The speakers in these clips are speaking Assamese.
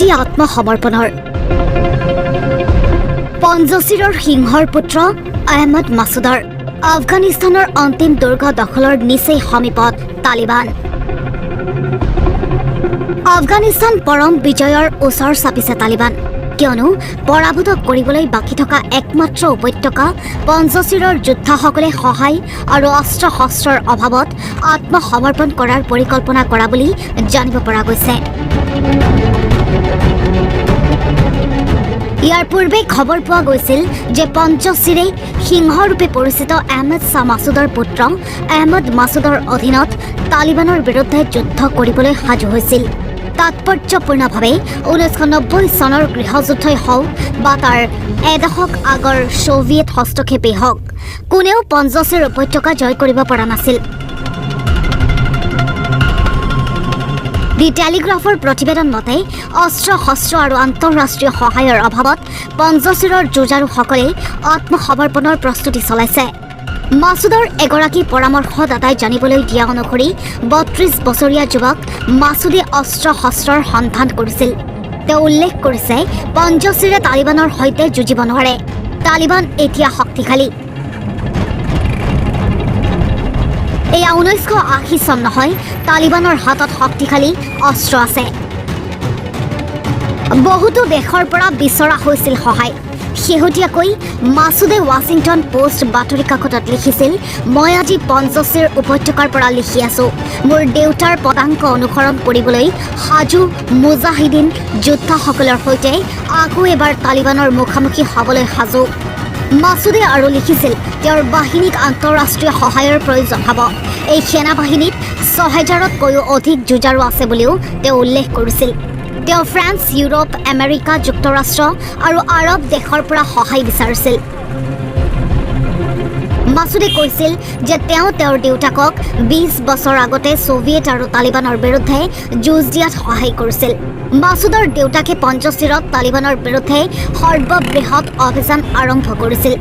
আজি আত্মসমৰ্পণৰ পঞ্জশীৰৰ সিংহৰ পুত্ৰ আহমদ মাছুদৰ আফগানিস্তানৰ অন্তিম দুৰ্গ দখলৰ নিচেই সমীপত তালিবান আফগানিস্তান পৰম বিজয়ৰ ওচৰ চাপিছে তালিবান কিয়নো পৰাভূত কৰিবলৈ বাকী থকা একমাত্ৰ উপত্যকা পঞ্জশীৰৰ যোদ্ধাসকলে সহায় আৰু অস্ত্ৰ শস্ত্ৰৰ অভাৱত আত্মসমৰ্পণ কৰাৰ পৰিকল্পনা কৰা বুলি জানিব পৰা গৈছে ইয়াৰ পূৰ্বে খবৰ পোৱা গৈছিল যে পঞ্জশীৰে সিংহৰূপে পৰিচিত আহমেদ শ্বাহ মাছুদৰ পুত্ৰ আহমদ মাছুদৰ অধীনত তালিবানৰ বিৰুদ্ধে যুদ্ধ কৰিবলৈ সাজু হৈছিল তাৎপৰ্যপূৰ্ণভাৱে 1990 চনৰ গৃহযুদ্ধই হওক বা তাৰ এদশক আগৰ সোভিয়েট হস্তক্ষেপেই হওক কোনেও পঞ্জশীৰ উপত্যকা জয় কৰিব পৰা নাছিল দি টেলিগ্ৰাফৰ প্ৰতিবেদন মতে অস্ত্ৰ শস্ত্ৰ আৰু আন্তঃৰাষ্ট্ৰীয় সহায়ৰ অভাৱত পঞ্জশীৰৰ যুঁজাৰুসকলে আত্মসমৰ্পণৰ প্ৰস্তুতি চলাইছে মাছুদৰ এগৰাকী পৰামৰ্শদাতাই জানিবলৈ দিয়া অনুসৰি ৩২ বছৰীয়া যুৱক মাছুদে অস্ত্ৰ শস্ত্ৰৰ সন্ধান কৰিছিল তেওঁ উল্লেখ কৰিছে পঞ্জশীৰে তালিবানৰ সৈতে যুঁজিব নোৱাৰে তালিবান এতিয়া শক্তিশালী এয়া 1980 চন নহয় তালিবানৰ হাতত শক্তিশালী অস্ত্ৰ আছে বহুতো দেশৰ পৰা বিচৰা হৈছিল সহায় শেহতীয়াকৈ মাছুদে ৱাশ্বিংটন পোষ্ট বাতৰি কাকতত লিখিছিল মই আজি পঞ্জশীৰ উপত্যকাৰ পৰা লিখি আছো মোৰ দেউতাৰ পদাংক অনুসৰণ কৰিবলৈ সাজু মুজাহিদিন যোদ্ধাসকলৰ সৈতে আকৌ এবাৰ তালিবানৰ মুখামুখি হ'বলৈ সাজু মাছুদে আৰু লিখিছিল তেওঁৰ বাহিনীক আন্তঃৰাষ্ট্ৰীয় সহায়ৰ প্ৰয়োজন হ'ব এই সেনাবাহিনীত ৬,০০০তকৈও অধিক যুঁজাৰু আছে বুলিও তেওঁ উল্লেখ কৰিছিল তেওঁ ফ্ৰান্স ইউৰোপ আমেৰিকা যুক্তৰাষ্ট্ৰ আৰু আৰৱ দেশৰ পৰা সহায় বিচাৰিছিল মাছুদে কৈছিল যে তেওঁ তেওঁৰ দেউতাকক ২০ বছৰ আগতে সোভিয়েট আৰু তালিবানৰ বিৰুদ্ধে যুঁজ দিয়াত সহায় কৰিছিল মাছুদৰ দেউতাকে পঞ্জশীৰত তালিবানৰ বিৰুদ্ধে সৰ্ববৃহৎ অভিযান আৰম্ভ কৰিছিল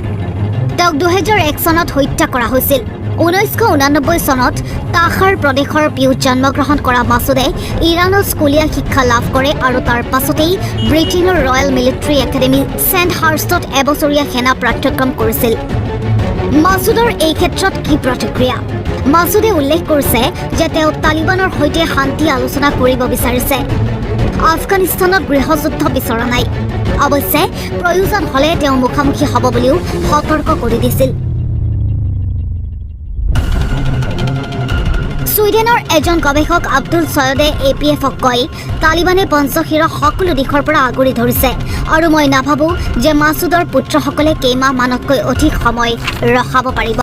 তেওঁক ২০০১ চনত হত্যা কৰা হৈছিল 1989 চনত তাখাৰ প্ৰদেশৰ পিউত জন্মগ্ৰহণ কৰা মাছুদে ইৰাণত স্কুলীয়া শিক্ষা লাভ কৰে আৰু তাৰ পাছতেই ব্ৰিটেইনৰ ৰয়েল মিলিটাৰী একাডেমী চেণ্ডহাৰ্ষ্টত এবছৰীয়া সেনা পাঠ্যক্ৰম কৰিছিল মাছুদৰ এই ক্ষেত্ৰত কি প্ৰতিক্ৰিয়া মাছুদে উল্লেখ কৰিছে যে তেওঁ তালিবানৰ সৈতে শান্তি আলোচনা কৰিব বিচাৰিছে আফগানিস্তানত গৃহযুদ্ধ বিচৰা নাই অৱশ্যে প্ৰয়োজন হ'লে তেওঁ মুখামুখি হ'ব বুলিও সতৰ্ক কৰি দিছিল ছুইডেনৰ এজন গৱেষক আব্দুল ছয়দে APFক কয় তালিবানে পঞ্জশীৰক সকলো দিশৰ পৰা আগুৰি ধৰিছে আৰু মই নাভাবোঁ যে মাছুদৰ পুত্ৰসকলে কেইমাহমানতকৈ অধিক সময় ৰখাব পাৰিব